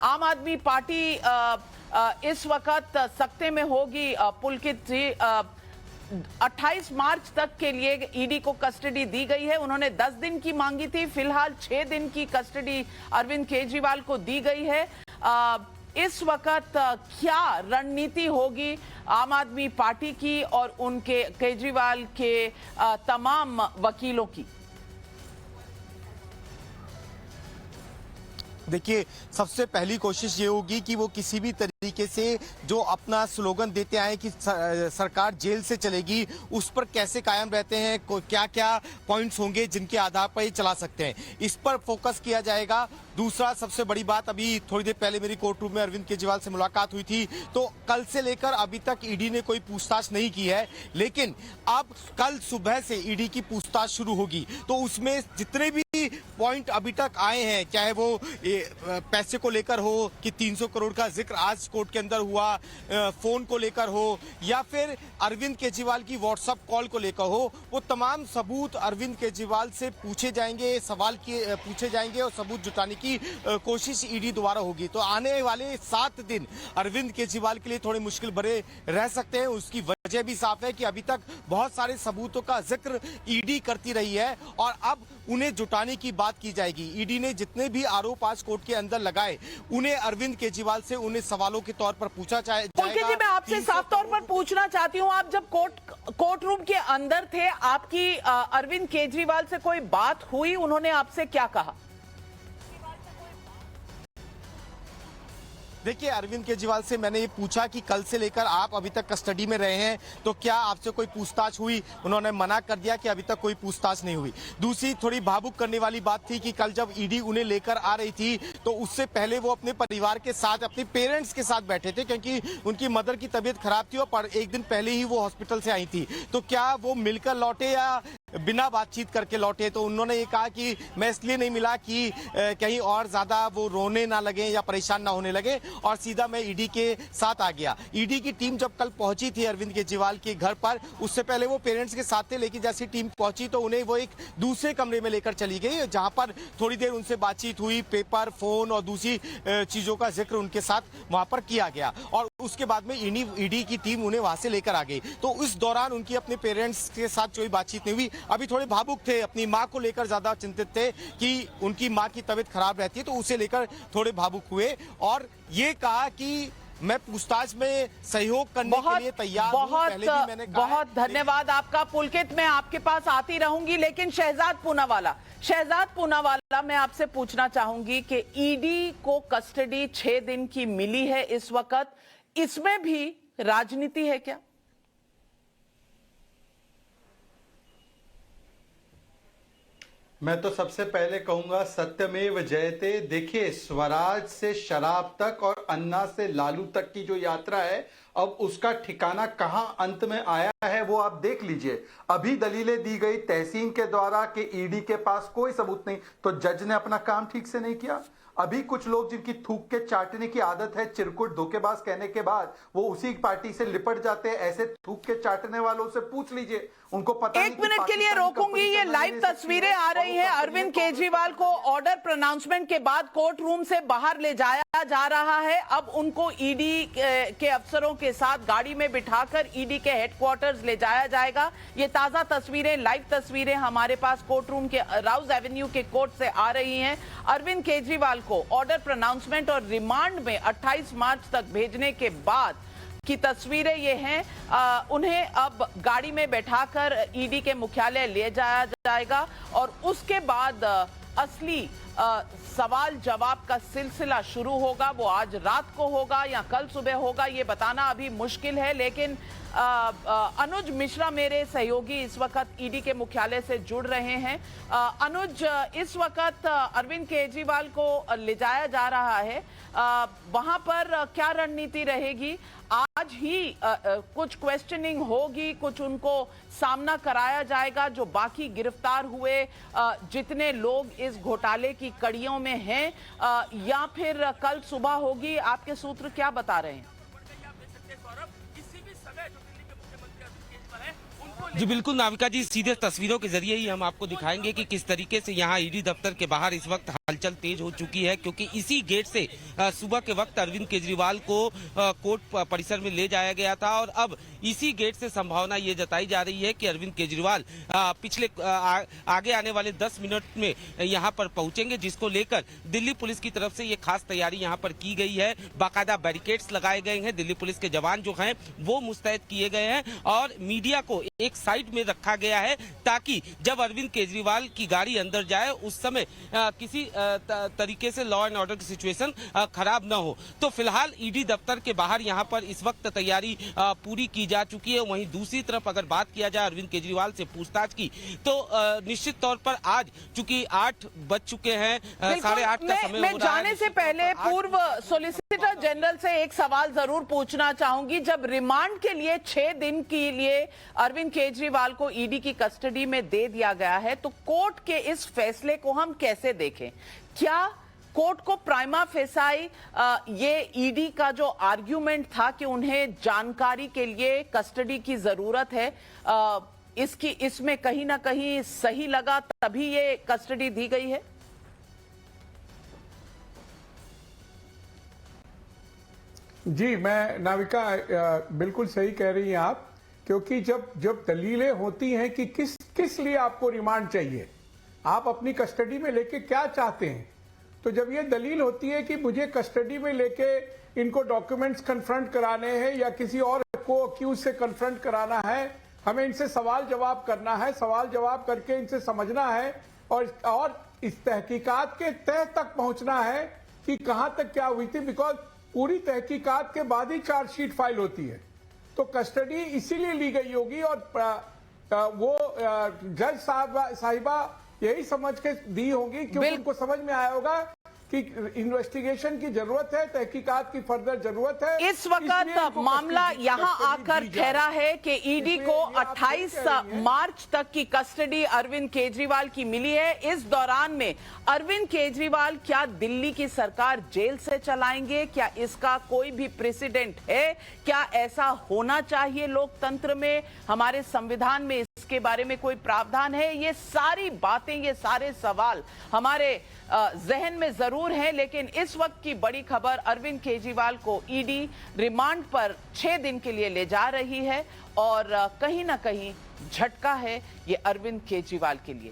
आम आदमी पार्टी इस वक्त सख्ते में होगी। पुलकित जी, 28 मार्च तक के लिए ईडी को कस्टडी दी गई है। उन्होंने 10 दिन की मांगी थी, फिलहाल 6 दिन की कस्टडी अरविंद केजरीवाल को दी गई है। इस वक्त क्या रणनीति होगी आम आदमी पार्टी की और उनके केजरीवाल के तमाम वकीलों की? देखिए, सबसे पहली कोशिश ये होगी कि वो किसी भी तरीके से जो अपना स्लोगन देते आए कि सरकार जेल से चलेगी, उस पर कैसे कायम रहते हैं, क्या क्या पॉइंट्स होंगे जिनके आधार पर ये चला सकते हैं, इस पर फोकस किया जाएगा। दूसरा सबसे बड़ी बात, अभी थोड़ी देर पहले मेरी कोर्ट रूम में अरविंद केजरीवाल से मुलाकात हुई थी, तो कल से लेकर अभी तक ईडी ने कोई पूछताछ नहीं की है, लेकिन अब कल सुबह से ईडी की पूछताछ शुरू होगी। तो उसमें जितने भी पॉइंट अभी तक आए हैं, चाहे वो पैसे को लेकर हो कि 300 करोड़ का जिक्र आज कोर्ट के अंदर हुआ, फोन को लेकर हो, या फिर अरविंद केजरीवाल की व्हाट्सएप कॉल को लेकर हो, वो तमाम सबूत अरविंद केजरीवाल से पूछे जाएंगे, पूछे जाएंगे और सबूत जुटाने की कोशिश ईडी द्वारा होगी। तो आने वाले 7 दिन अरविंद केजरीवाल के लिए थोड़े मुश्किल भरे रह सकते हैं। उसकी वजह भी साफ है कि अभी तक बहुत सारे सबूतों का जिक्र ईडी करती रही है और अब उन्हें जुटाने की बात की जाएगी। ईडी ने जितने भी आरोप आज कोर्ट के अंदर लगाए, उन्हें अरविंद केजरीवाल से उन्हें सवालों के तौर पर पूछा जाएगा। पुलकित जी, मैं आपसे साफ तौर पर पूछना चाहती हूं, आप जब कोर्ट रूम के अंदर थे, आपकी अरविंद केजरीवाल से कोई बात हुई? उन्होंने आपसे क्या कहा? देखिए, अरविंद केजरीवाल से मैंने ये पूछा कि कल से लेकर आप अभी तक कस्टडी में रहे हैं, तो क्या आपसे कोई पूछताछ हुई? उन्होंने मना कर दिया कि अभी तक कोई पूछताछ नहीं हुई। दूसरी थोड़ी भावुक करने वाली बात थी कि कल जब ईडी उन्हें लेकर आ रही थी, तो उससे पहले वो अपने परिवार के साथ, अपने पेरेंट्स के साथ बैठे थे, क्योंकि उनकी मदर की तबीयत खराब थी और एक दिन पहले ही वो हॉस्पिटल से आई थी। तो क्या वो मिलकर लौटे या बिना बातचीत करके लौटे? तो उन्होंने ये कहा कि मैं इसलिए नहीं मिला कि कहीं और ज्यादा वो रोने ना लगे या परेशान ना होने लगे, और सीधा मैं ईडी के साथ आ गया। ईडी की टीम जब कल पहुंची थी अरविंद केजरीवाल के घर पर, उससे पहले वो पेरेंट्स के साथ थे, लेकिन जैसी टीम पहुंची तो उन्हें वो एक दूसरे कमरे में लेकर चली गई, जहां पर थोड़ी देर उनसे बातचीत हुई, पेपर, फोन और दूसरी चीजों का जिक्र उनके साथ वहां पर किया गया, और उसके बाद में ईडी की टीम उन्हें वहां से लेकर आ गई। तो इस दौरान उनकी अपने पेरेंट्स के साथ कोई बातचीत नहीं हुई। अभी थोड़े भावुक थे, अपनी माँ को लेकर ज्यादा चिंतित थे कि उनकी माँ की तबीयत खराब रहती है, तो उसे लेकर थोड़े भावुक हुए और ये कहा कि मैं पूछताछ में सहयोग करने के लिए तैयार हूं। पहले भी मैंने कहा। बहुत धन्यवाद आपका पुलकित। मैं आपके पास आती रहूंगी, लेकिन शहजाद पूनावाला, मैं आपसे पूछना चाहूंगी कि ईडी को कस्टडी 6 दिन की मिली है इस वक्त, इसमें भी राजनीति है क्या? मैं तो सबसे पहले कहूंगा सत्यमेव जयते। देखिए, स्वराज से शराब तक और अन्ना से लालू तक की जो यात्रा है, अब उसका ठिकाना कहां अंत में आया है वो आप देख लीजिए। अभी दलीलें दी गई तहसीन के द्वारा कि ईडी के पास कोई सबूत नहीं, तो जज ने अपना काम ठीक से नहीं किया। अभी कुछ लोग जिनकी थूक के चाटने की आदत है, चिरकुट धोखेबाज कहने के बाद वो उसी पार्टी से लिपट जाते हैं। ऐसे थूक के चाटने वालों से पूछ लीजिए, उनको पता नहीं। 1 मिनट के लिए रोकूंगी। ये लाइव तस्वीरें आ रही हैं। अरविंद केजरीवाल को ऑर्डर प्रोनाउंसमेंट के बाद कोर्ट रूम से बाहर ले जाया जा रहा है। अब उनको ईडी के अफसरों के साथ गाड़ी में बिठाकर ईडी के हेडक्वार्टर्स ले जाया जाएगा। ये ताजा तस्वीरें, लाइव तस्वीरें हमारे पास कोर्ट रूम के राउज एवेन्यू के कोर्ट से आ रही हैं। अरविंद केजरीवाल को ऑर्डर प्रोनाउंसमेंट और रिमांड में 28 मार्च तक भेजने के बाद की तस्वीरें ये हैं। उन्हें अब गाड़ी में बैठाकर ईडी के मुख्यालय ले जाया जाएगा और उसके बाद असली सवाल जवाब का सिलसिला शुरू होगा। वो आज रात को होगा या कल सुबह होगा, ये बताना अभी मुश्किल है, लेकिन अनुज मिश्रा मेरे सहयोगी इस वक्त ईडी के मुख्यालय से जुड़ रहे हैं। अनुज, इस वक्त अरविंद केजरीवाल को ले जाया जा रहा है, वहां पर क्या रणनीति रहेगी? आज ही कुछ क्वेश्चनिंग होगी, कुछ उनको सामना कराया जाएगा जो बाकी गिरफ्तार हुए जितने लोग इस घोटाले की कड़ियों में हैं, या फिर कल सुबह होगी? आपके सूत्र क्या बता रहे हैं? जी बिल्कुल नाविका जी, सीधे तस्वीरों के जरिए ही हम आपको दिखाएंगे कि किस तरीके से यहाँ ईडी दफ्तर के बाहर इस वक्त हलचल तेज हो चुकी है, क्योंकि इसी गेट से सुबह के वक्त अरविंद केजरीवाल को कोर्ट परिसर में ले जाया गया था और अब इसी गेट से संभावना ये जताई जा रही है कि अरविंद केजरीवाल आगे आने वाले 10 मिनट में यहाँ पर पहुंचेंगे, जिसको लेकर दिल्ली पुलिस की तरफ से ये खास तैयारी यहाँ पर की गई है। बाकायदा बैरिकेड्स लगाए गए हैं, दिल्ली पुलिस के जवान जो हैं वो मुस्तैद किए गए हैं और मीडिया को एक साइड में रखा गया है ताकि जब अरविंद केजरीवाल की गाड़ी अंदर जाए उस समय किसी तरीके से लॉ एंड ऑर्डर की सिचुएशन खराब न हो। तो फिलहाल ईडी दफ्तर के बाहर यहाँ पर इस वक्त तैयारी पूरी की जा चुकी है। वहीं दूसरी तरफ अगर बात किया जाए अरविंद केजरीवाल से पूछताछ की, तो निश्चित तौर पर आज चूंकि 8 बज चुके हैं, 8:30 का समय हो रहा है। जाने से पहले पूर्व सॉलिसिटर जनरल से एक सवाल जरूर पूछना चाहूंगी। जब रिमांड के लिए 6 दिन के लिए अरविंद केजरीवाल को ईडी की कस्टडी में दे दिया गया है, तो कोर्ट के इस फैसले को हम कैसे देखें? क्या कोर्ट को प्राइमा फेसाई ये ईडी का जो आर्ग्यूमेंट था कि उन्हें जानकारी के लिए कस्टडी की जरूरत है, इसमें कहीं ना कहीं सही लगा तभी ये कस्टडी दी गई है? जी, मैं नाविका बिल्कुल सही कह रही हैं आप, क्योंकि जब दलीलें होती हैं कि किस लिए आपको रिमांड चाहिए, आप अपनी कस्टडी में लेके क्या चाहते हैं, तो जब ये दलील होती है कि मुझे कस्टडी में लेके इनको डॉक्यूमेंट्स कन्फ्रंट कराने हैं या किसी और को अक्यूज से कन्फ्रंट कराना है, हमें इनसे सवाल जवाब करना है, सवाल जवाब करके इनसे समझना है और इस तहकीकात के तह तक पहुंचना है कि कहां तक क्या हुई थी, बिकॉज पूरी तहकीकात के बाद ही चार्जशीट फाइल होती है। तो कस्टडी इसीलिए ली गई होगी और वो जज साहिबा यही समझ के दी होगी क्योंकि उनको समझ में आया होगा कि इन्वेस्टिगेशन की जरूरत है, तहकीकात की फर्दर जरूरत है। इस वक्त मामला यहां आकर ठहरा है कि ईडी को 28 मार्च तक की कस्टडी अरविंद केजरीवाल की मिली है। इस दौरान में अरविंद केजरीवाल क्या दिल्ली की सरकार जेल से चलाएंगे? क्या इसका कोई भी प्रेसिडेंट है? क्या ऐसा होना चाहिए लोकतंत्र में? हमारे संविधान में इसके बारे में कोई प्रावधान है? ये सारी बातें, ये सारे सवाल हमारे जहन में जरूर है, लेकिन इस वक्त की बड़ी खबर, अरविंद केजरीवाल को ईडी रिमांड पर 6 दिन के लिए ले जा रही है और कहीं ना कहीं झटका है ये अरविंद केजरीवाल के लिए।